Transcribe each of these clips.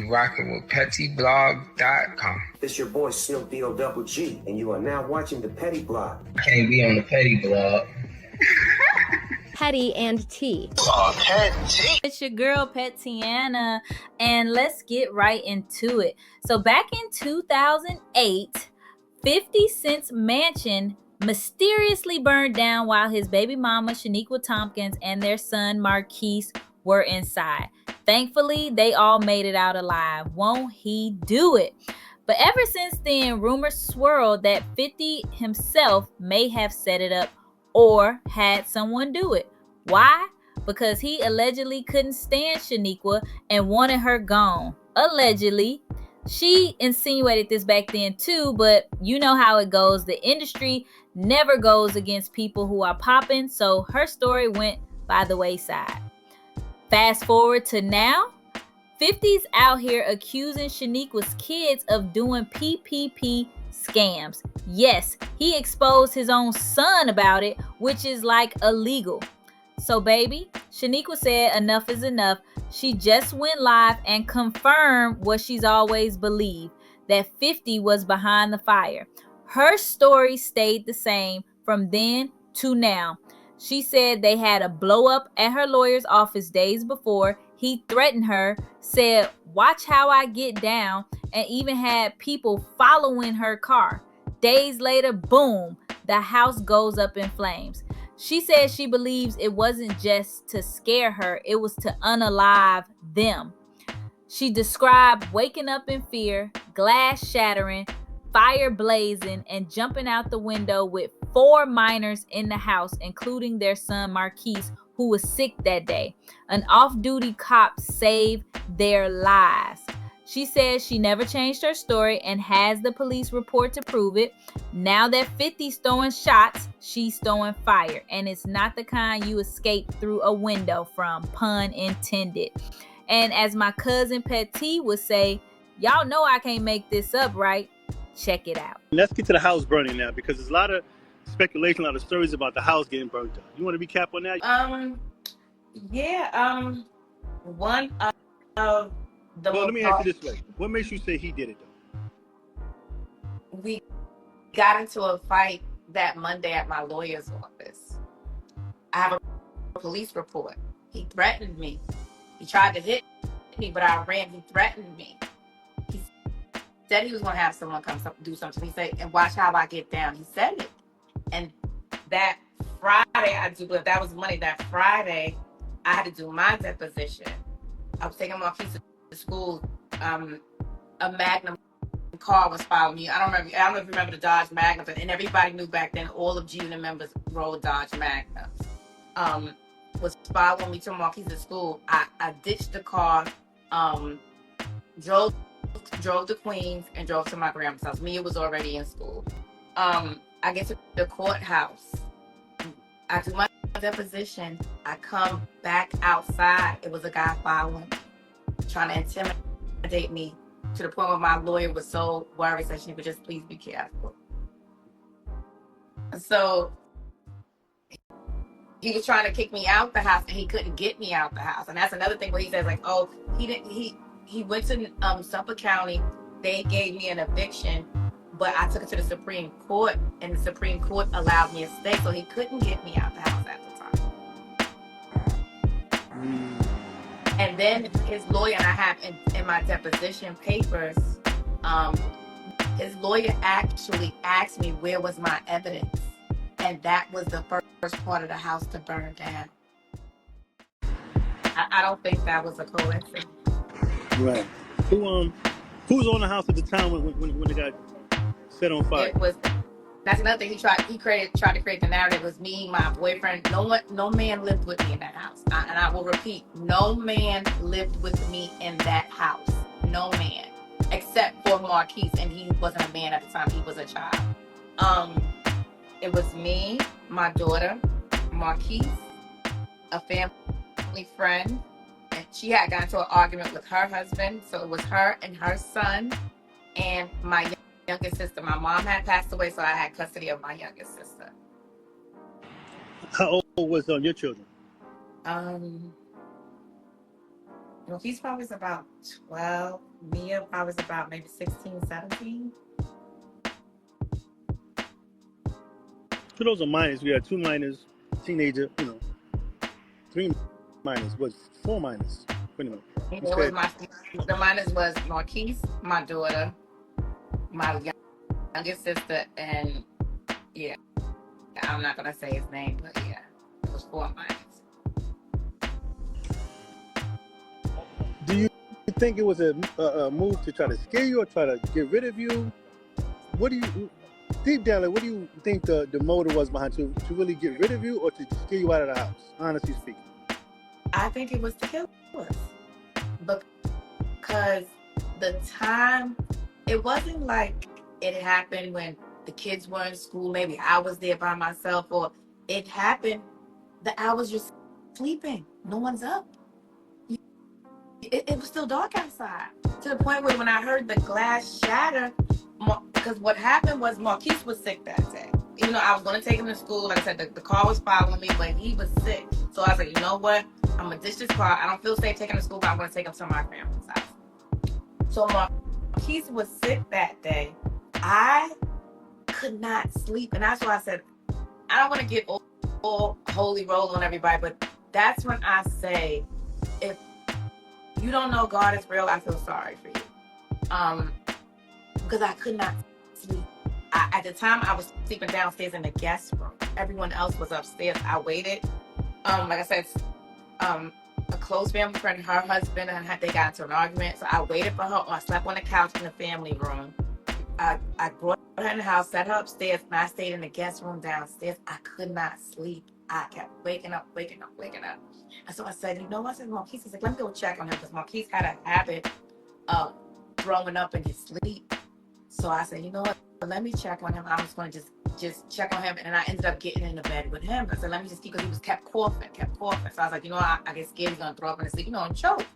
Rocking with pettyblog.com. It's your boy Snoop D-O-double-G, and you are now watching the Petty Blog. I can't be on the Petty Blog. Petty and T. Petty. It's your girl Petiana, and let's get right into it. So back in 2008, 50 Cent's mansion mysteriously burned down while his baby mama Shaniqua Thompkins and their son Marquise were inside. Thankfully, they all made it out alive. Won't he do it? But ever since then, rumors swirled that 50 himself may have set it up or had someone do it. Why? Because he allegedly couldn't stand Shaniqua and wanted her gone. Allegedly. She insinuated this back then too, but you know how it goes. The industry never goes against people who are popping, so her story went by the wayside. Fast forward to now, 50's out here accusing Shaniqua's kids of doing PPP scams. Yes, he exposed his own son about it, which is like illegal. So baby, Shaniqua said enough is enough. She just went live and confirmed what she's always believed, that 50 was behind the fire. Her story stayed the same from then to now. She said they had a blow up at her lawyer's office days before. He threatened her, said, "Watch how I get down," and even had people following her car. Days later, boom, the house goes up in flames. She said she believes it wasn't just to scare her, it was to unalive them. She described waking up in fear, glass shattering, fire blazing, and jumping out the window with 4 minors in the house, including their son Marquise, who was sick that day. An off-duty cop saved their lives. She says she never changed her story and has the police report to prove it. Now that 50's throwing shots, she's throwing fire. And it's not the kind you escape through a window from, pun intended. And as my cousin Petty would say, y'all know I can't make this up, right? Check it out. Let's get to the house burning now, because there's a lot of speculation, a lot of stories about the house getting burnt down. You want to recap on that? One of the Well, let me ask you this way. What makes you say he did it, though? We got into a fight that Monday at my lawyer's office. I have a police report. He threatened me. He tried to hit me, but I ran. He threatened me. He said he was going to have someone come do something. He said, "And watch how I get down." He said it. And that Friday, that was Monday. That Friday, I had to do my deposition. I was taking Marquise to school. A Magnum car was following me. I don't know if you remember the Dodge Magnum, and everybody knew back then all of G-Unit members rode Dodge Magnums. Was following me to Marquise's school. I ditched the car, drove to Queens, and drove to my grandma's house. Mia was already in school. I get to the courthouse. I do my deposition. I come back outside. It was a guy following me, trying to intimidate me, to the point where my lawyer was so worried that she would just please be careful. So he was trying to kick me out the house, and he couldn't get me out the house. And that's another thing where he says, like, oh, he went to Suffolk County. They gave me an eviction, but I took it to the Supreme Court, and the Supreme Court allowed me to stay, so he couldn't get me out the house at the time. And then his lawyer, and I have in my deposition papers, his lawyer actually asked me where was my evidence, and that was the first part of the house to burn down. I don't think that was a coincidence. Right. Who's on the house at the time when it got set on fire? That's another thing. He tried to create the narrative. It was me, my boyfriend. No man lived with me in that house. And I will repeat, no man lived with me in that house. No man, except for Marquise, and he wasn't a man at the time. He was a child. It was me, my daughter, Marquise, a family friend, and she had gotten into an argument with her husband. So it was her and her son, and my youngest sister. My mom had passed away, so I had custody of my youngest sister. How old was your children? Well, he's probably about 12. Mia probably about maybe 16, 17. So those are minors. We had 2 minors, teenager, 3 minors, was 4 minors. Anyway, It you was said the minors was Marquise, my daughter, my youngest sister, and yeah, I'm not gonna say his name, but yeah, it was 4 minors. do you think it was a move to try to scare you or try to get rid of you? What do you, deep down, like, what do you think the motive was behind to really get rid of you or to scare you out of the house, honestly speaking? I think it was to kill us because the time, it wasn't like it happened when the kids were in school. Maybe I was there by myself, or it happened that I was just sleeping. No one's up. It was still dark outside, to the point where when I heard the glass shatter, because what happened was Marquise was sick that day. Even though I was going to take him to school, like I said, the car was following me, but he was sick. So I was like, you know what? I'm going to ditch this car. I don't feel safe taking him to school, but I'm going to take him to my family's house. So Marquise was sick that day. I could not sleep. And that's why I said, I don't want to get all holy roll on everybody, but that's when I say, if you don't know God is real, I feel sorry for you. Because I could not sleep. At the time, I was sleeping downstairs in the guest room. Everyone else was upstairs. I waited. Like I said, a close family friend, her husband, and they got into an argument. So I waited for her, or I slept on the couch in the family room. I brought her in the house, set her upstairs, and I stayed in the guest room downstairs. I could not sleep. I kept waking up. And so I said, you know what? I said, Marquise, I said, let me go check on him, because Marquise had a habit of throwing up in his sleep. So I said, you know what? Let me check on him. I was going to just check on him. And then I ended up getting in the bed with him. I said, let me just keep, because he was kept coughing. So I was like, you know what? I get scared he's going to throw up in his sleep, and choke.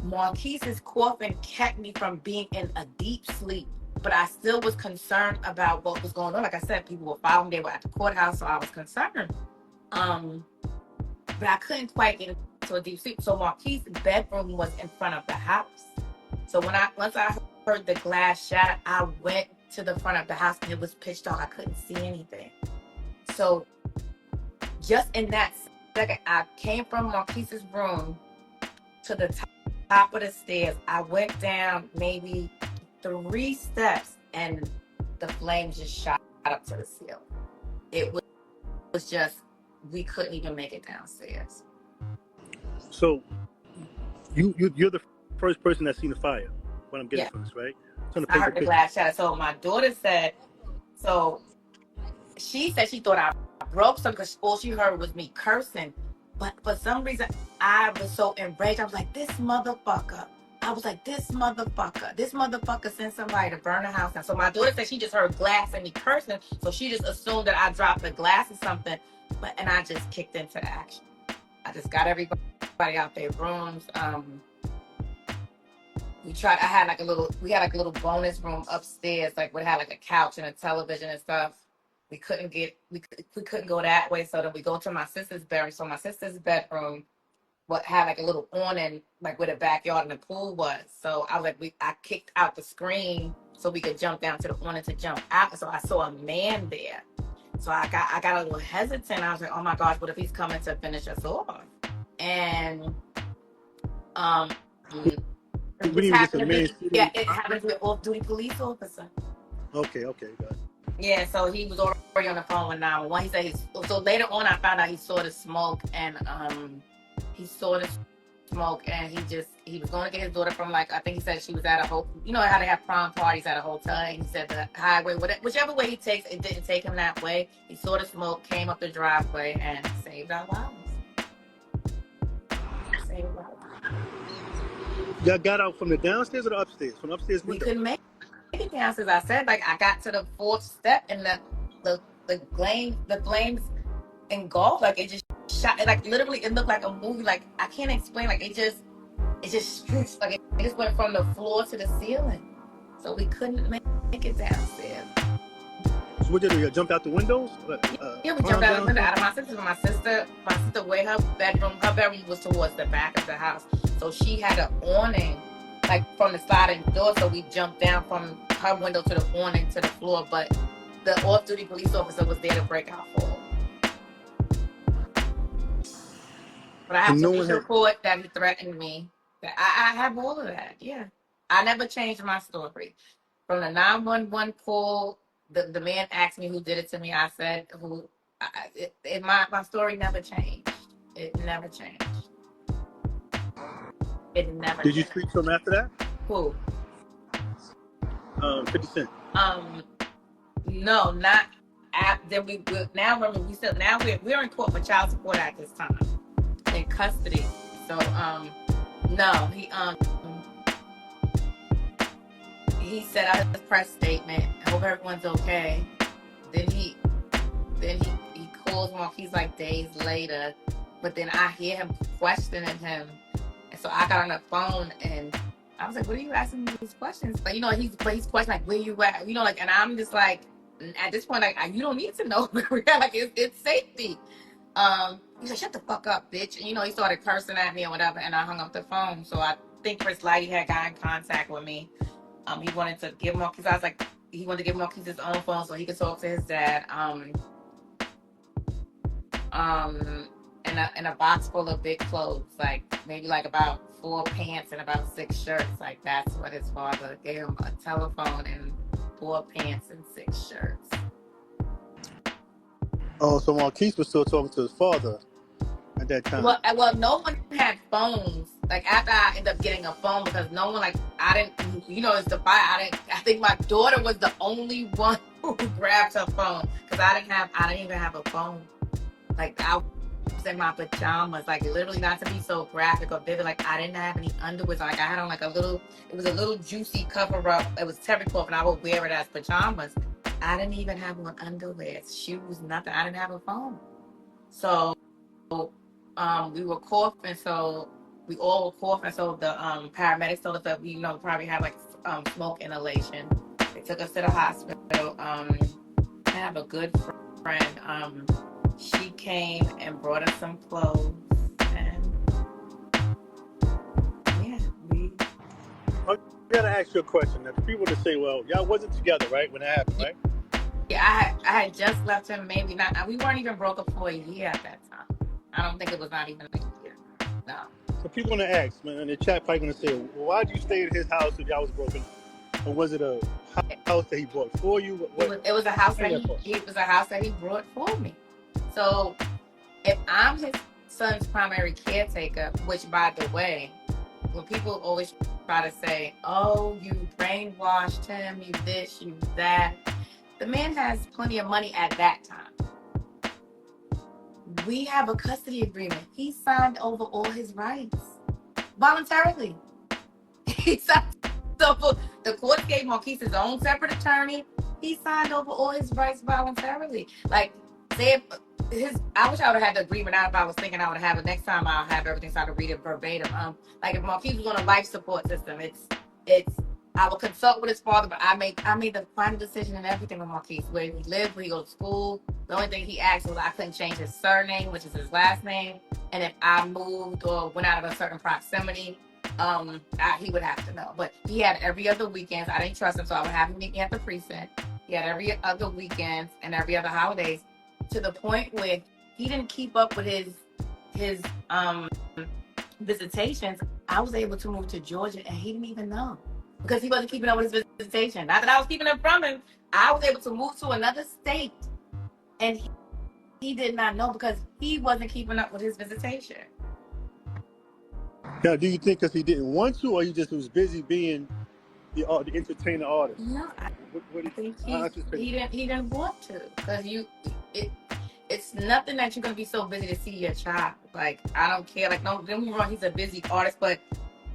Marquise's coughing kept me from being in a deep sleep, but I still was concerned about what was going on. Like I said, people were following me. They were at the courthouse, so I was concerned. But I couldn't quite get into a deep sleep. So Marquise's bedroom was in front of the house. So once I heard the glass shatter, I went to the front of the house, and it was pitch dark. I couldn't see anything. So just in that second, I came from Marquise's room to the top of the stairs. I went down maybe 3 steps, and the flames just shot up to the ceiling. It was just, we couldn't even make it downstairs. So you're the first person that's seen the fire. What I'm getting from this, right? I heard the glass shatter. So my daughter said, she said she thought I broke something, because all she heard was me cursing. But for some reason, I was so enraged. I was like, this motherfucker. This motherfucker sent somebody to burn the house down. So my daughter said she just heard glass and me cursing, so she just assumed that I dropped the glass or something. And I just kicked into action. I just got everybody out their rooms. We had like a little bonus room upstairs, like we had like a couch and a television and stuff. We couldn't go that way, so then we go to my sister's bedroom. So my sister's bedroom had like a little awning, like where the backyard and the pool was. So I kicked out the screen so we could jump down to the awning to jump out. So I saw a man there. So I got a little hesitant. I was like, oh my gosh, what if he's coming to finish us off? And it happened to be an off-duty police officer. Okay, got it. Yeah, so he was already on the phone with 911. He said so later on I found out he saw the smoke, and he was going to get his daughter from, like, I think he said she was at a hotel. You know how they have prom parties at a hotel, and he said the highway, whichever way he takes, it didn't take him that way. He saw the smoke, came up the driveway, and saved our lives. Y'all got out from the downstairs or the upstairs? From upstairs window? We couldn't make it downstairs. I said, like, I got to the 4th step, and the flames engulfed, like, it just shot, like, literally it looked like a movie. Like, I can't explain, like, it just like it just went from the floor to the ceiling, so we couldn't make it downstairs. So what did you jumped out the windows? Yeah, we jumped out the window, out of my sister's. My sister, where her bedroom was towards the back of the house. So she had an awning, like from the sliding door. So we jumped down from her window to the awning to the floor. But the off-duty police officer was there to break our fall. But I have And to no one had- report that he threatened me. I have all of that. Yeah, I never changed my story. From the 911 call, the man asked me who did it to me. I said who. My story never changed. It never changed. It never. Did you changed. speak to him after that? Who? 50 Cent. No, not after we. Now remember, we're in court for child support at this time, in custody. So no, he set out his press statement. I hope everyone's okay. Then he calls Marquise like days later, but then I hear him questioning him, and so I got on the phone and I was like, "What are you asking me these questions?" Like, he's questioning like, "Where you at?" Like, and I'm just like, at this point, like, you don't need to know where we're at. Like, it's safety. He's like, "Shut the fuck up, bitch!" And he started cursing at me or whatever, and I hung up the phone. So I think Chris Lighty had got in contact with me. He wanted to give Marquise. I was like, he wanted to give Marquise his own phone so he could talk to his dad. In a box full of big clothes, like maybe like about 4 pants and about 6 shirts. Like that's what his father gave him, a telephone and 4 pants and 6 shirts. Oh, so Marquise was still talking to his father at that time. Well, no one had phones. Like after I ended up getting a phone, because no one, like, I didn't, it's the fire. I think my daughter was the only one who grabbed her phone, because I didn't even have a phone. Like I was in my pajamas, like literally, not to be so graphic or vivid. Like I didn't have any underwear. Like I had on like it was a little juicy cover up. It was terry cloth, and I would wear it as pajamas. I didn't even have on underwear, shoes, nothing. I didn't have a phone. So we were coughing, so we all were coughing. So the paramedics told us that we probably had like smoke inhalation. They took us to the hospital. I have a good friend. She came and brought us some clothes, and yeah, I gotta ask you a question. Now, people that say, "Well, y'all wasn't together, right, when it happened, right?" Yeah, I had just left him. Maybe not. We weren't even broke up for a year at that time. I don't think it was not even a year. No. So people gonna ask, man, and the chat probably gonna say, "Well, why did you stay at his house if y'all was broken? Or was it a house that he bought for you?" It was a house that he brought for me. So if I'm his son's primary caretaker, which, by the way, when people always try to say, "Oh, you brainwashed him, you this, you that," the man has plenty of money at that time. We have a custody agreement. He signed over all his rights voluntarily. He signed over. The court gave Marquise his own separate attorney. He signed over all his rights voluntarily. Like, say I wish I would have had the agreement out. If I was thinking I would have it next time, I'll have everything so I could read it verbatim. Like if Marquise was on a life support system, it's I would consult with his father, but I made the final decision and everything with Marquise, where he lived, where he goes to school. The only thing he asked was I couldn't change his surname, which is his last name, and if I moved or went out of a certain proximity, he would have to know. But he had every other weekend. I didn't trust him, so I would have him meet me at the precinct. He had every other weekends and every other holidays, to the point where he didn't keep up with his visitations. I was able to move to Georgia, and he didn't even know, because he wasn't keeping up with his visitation. Not that I was keeping it from him. I was able to move to another state, and he did not know, because he wasn't keeping up with his visitation. Now, do you think because he didn't want to, or he just was busy being the entertainer artist? No, I think he didn't want to, because it's nothing that you're gonna be so busy to see your child. Like, I don't care. Like, don't get me wrong, he's a busy artist, but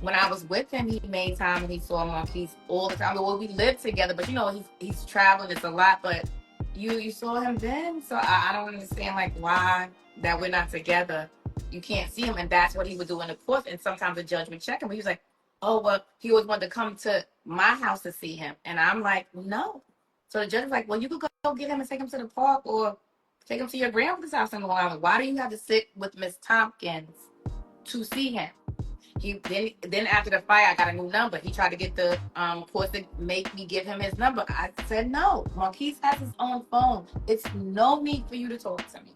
when I was with him, he made time and he saw Marquise all the time. Well, we lived together, but he's traveling. It's a lot, but you saw him then. So I don't understand, like, why that we're not together. You can't see him, and that's what he would do in the court. And sometimes the judge would check him, but he was like, "Oh, well, he always wanted to come to my house to see him," and I'm like, "No." So the judge was like, well, you could go get him and take him to the park or take him to your grandmother's house in Long Island. Why do you have to sit with Miss Tompkins to see him? He then after the fight, I got a new number. He tried to get the court to make me give him his number. I said no. Marquise has his own phone. It's no need for you to talk to me.